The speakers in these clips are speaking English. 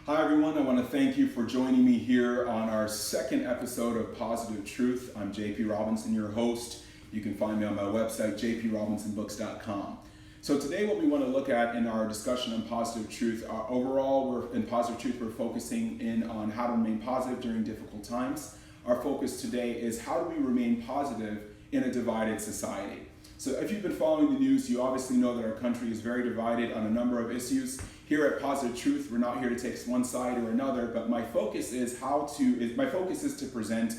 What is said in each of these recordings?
Hi everyone, I want to thank you for joining me here on our second episode of Positive Truth. I'm JP Robinson, your host. You can find me on my website, jprobinsonbooks.com. So today what we want to look at in our discussion on Positive Truth, overall in Positive Truth we're focusing in on how to remain positive during difficult times. Our focus today is how do we remain positive in a divided society. So if you've been following the news, you obviously know that our country is very divided on a number of issues. Here at Positive Truth, we're not here to take one side or another, but my focus is to present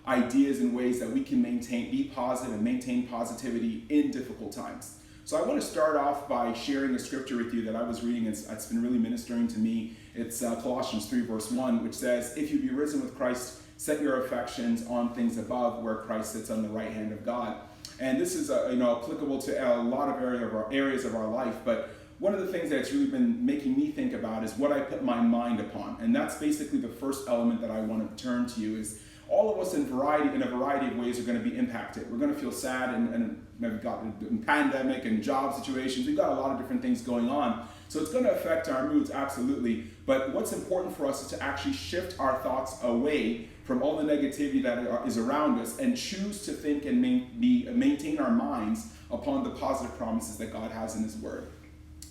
ideas and ways that we can be positive and maintain positivity in difficult times. So I want to start off by sharing a scripture with you that I was reading. It's been really ministering to me. It's Colossians 3 verse 1, which says, "If you be risen with Christ, set your affections on things above, where Christ sits on the right hand of God." And this is applicable to a lot of areas of our life, but one of the things that's really been making me think about is what I put my mind upon. And that's basically the first element that I want to turn to you is all of us in a variety of ways are going to be impacted. We're going to feel sad and we've got a pandemic and job situations. We've got a lot of different things going on. So it's going to affect our moods, absolutely. But what's important for us is to actually shift our thoughts away from all the negativity that is around us and choose to think and maintain our minds upon the positive promises that God has in His Word.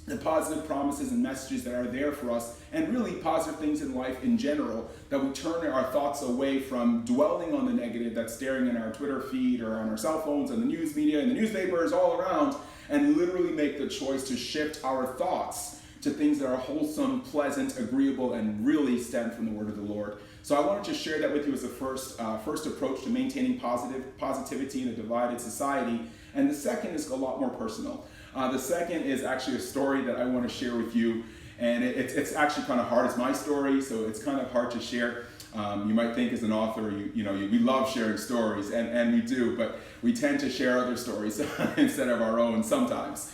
The positive promises and messages that are there for us, and really positive things in life in general, that we turn our thoughts away from dwelling on the negative that's staring in our Twitter feed or on our cell phones and the news media and the newspapers all around, and literally make the choice to shift our thoughts to things that are wholesome, pleasant, agreeable, and really stem from the Word of the Lord. So I wanted to share that with you as a first approach to maintaining positivity in a divided society. And the second is a lot more personal. The second is actually a story that I want to share with you. And it's actually kind of hard. It's my story, so it's kind of hard to share. You might think as an author, we love sharing stories, and we do, but we tend to share other stories instead of our own sometimes.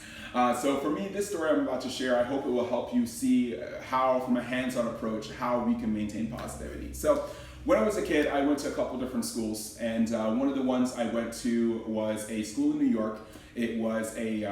So for me, this story I'm about to share, I hope it will help you see how, from a hands-on approach, how we can maintain positivity. So when I was a kid, I went to a couple different schools, and one of the ones I went to was a school in New York. It was a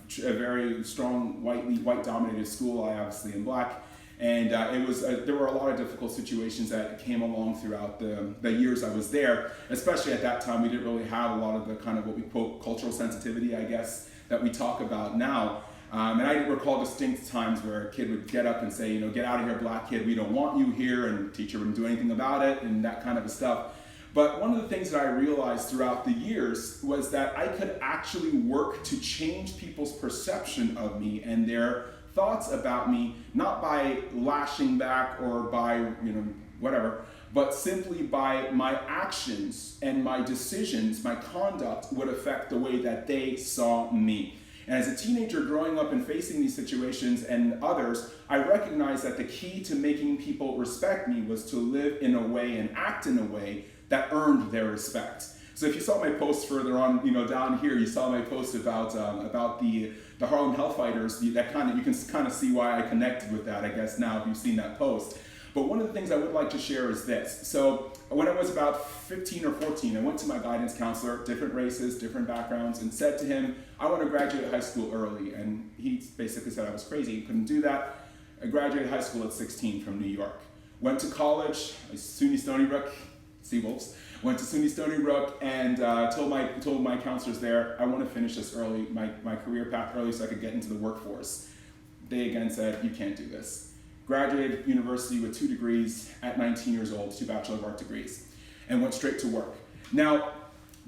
very strong white-dominated school. I obviously am black, and there were a lot of difficult situations that came along throughout the years I was there. Especially at that time, we didn't really have a lot of the kind of what we quote cultural sensitivity, I guess, that we talk about now. And I recall distinct times where a kid would get up and say, get out of here, black kid, we don't want you here, and the teacher wouldn't do anything about it, and that kind of stuff. But one of the things that I realized throughout the years was that I could actually work to change people's perception of me and their thoughts about me, not by lashing back or by, whatever, but simply by my actions and my decisions, my conduct would affect the way that they saw me. And as a teenager growing up and facing these situations and others, I recognized that the key to making people respect me was to live in a way and act in a way that earned their respect. So if you saw my post further on, down here, you saw my post about the Harlem Hellfighters. You can kind of see why I connected with that, I guess, now if you've seen that post. But one of the things I would like to share is this. So when I was about 15 or 14, I went to my guidance counselor, different races, different backgrounds, and said to him, I want to graduate high school early. And he basically said I was crazy, he couldn't do that. I graduated high school at 16 from New York. Went to college, SUNY Stony Brook, Seawolves. Went to SUNY Stony Brook and told my counselors there, I want to finish this early, my career path early so I could get into the workforce. They again said, you can't do this. Graduated university with 2 degrees at 19 years old, 2 Bachelor of Art degrees, and went straight to work. Now,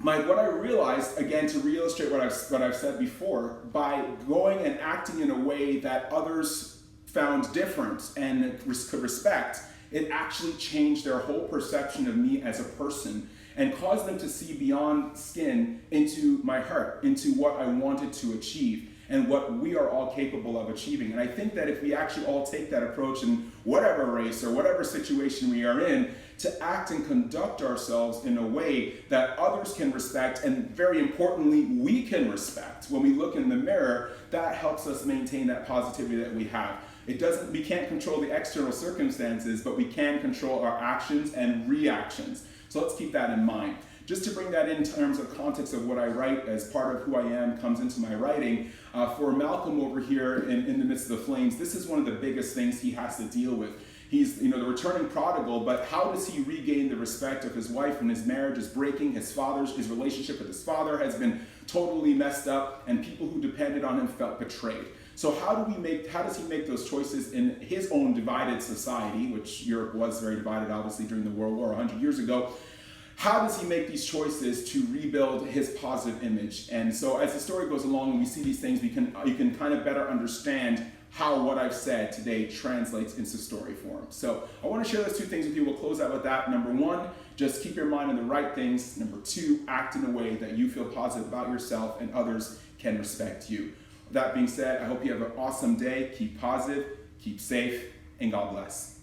what I realized, again, to reillustrate what I've said before, by going and acting in a way that others found different and could respect, it actually changed their whole perception of me as a person and caused them to see beyond skin into my heart, into what I wanted to achieve and what we are all capable of achieving. And I think that if we actually all take that approach in whatever race or whatever situation we are in, to act and conduct ourselves in a way that others can respect, and very importantly, we can respect when we look in the mirror, that helps us maintain that positivity that we have. We can't control the external circumstances, but we can control our actions and reactions. So let's keep that in mind. Just to bring that in terms of context of what I write as part of who I am comes into my writing, for Malcolm over here in the midst of the flames, this is one of the biggest things he has to deal with. he's, the returning prodigal, but how does he regain the respect of his wife when his marriage is breaking? His relationship with his father has been totally messed up, and people who depended on him felt betrayed. So how does he make those choices in his own divided society, which Europe was very divided, obviously, during the World War 100 years ago? How does he make these choices to rebuild his positive image? And so as the story goes along and we see these things, you can kind of better understand how what I've said today translates into story form. So I want to share those two things with you. We'll close out with that. Number one, just keep your mind on the right things. Number two, act in a way that you feel positive about yourself and others can respect you. With that being said, I hope you have an awesome day. Keep positive, keep safe, and God bless.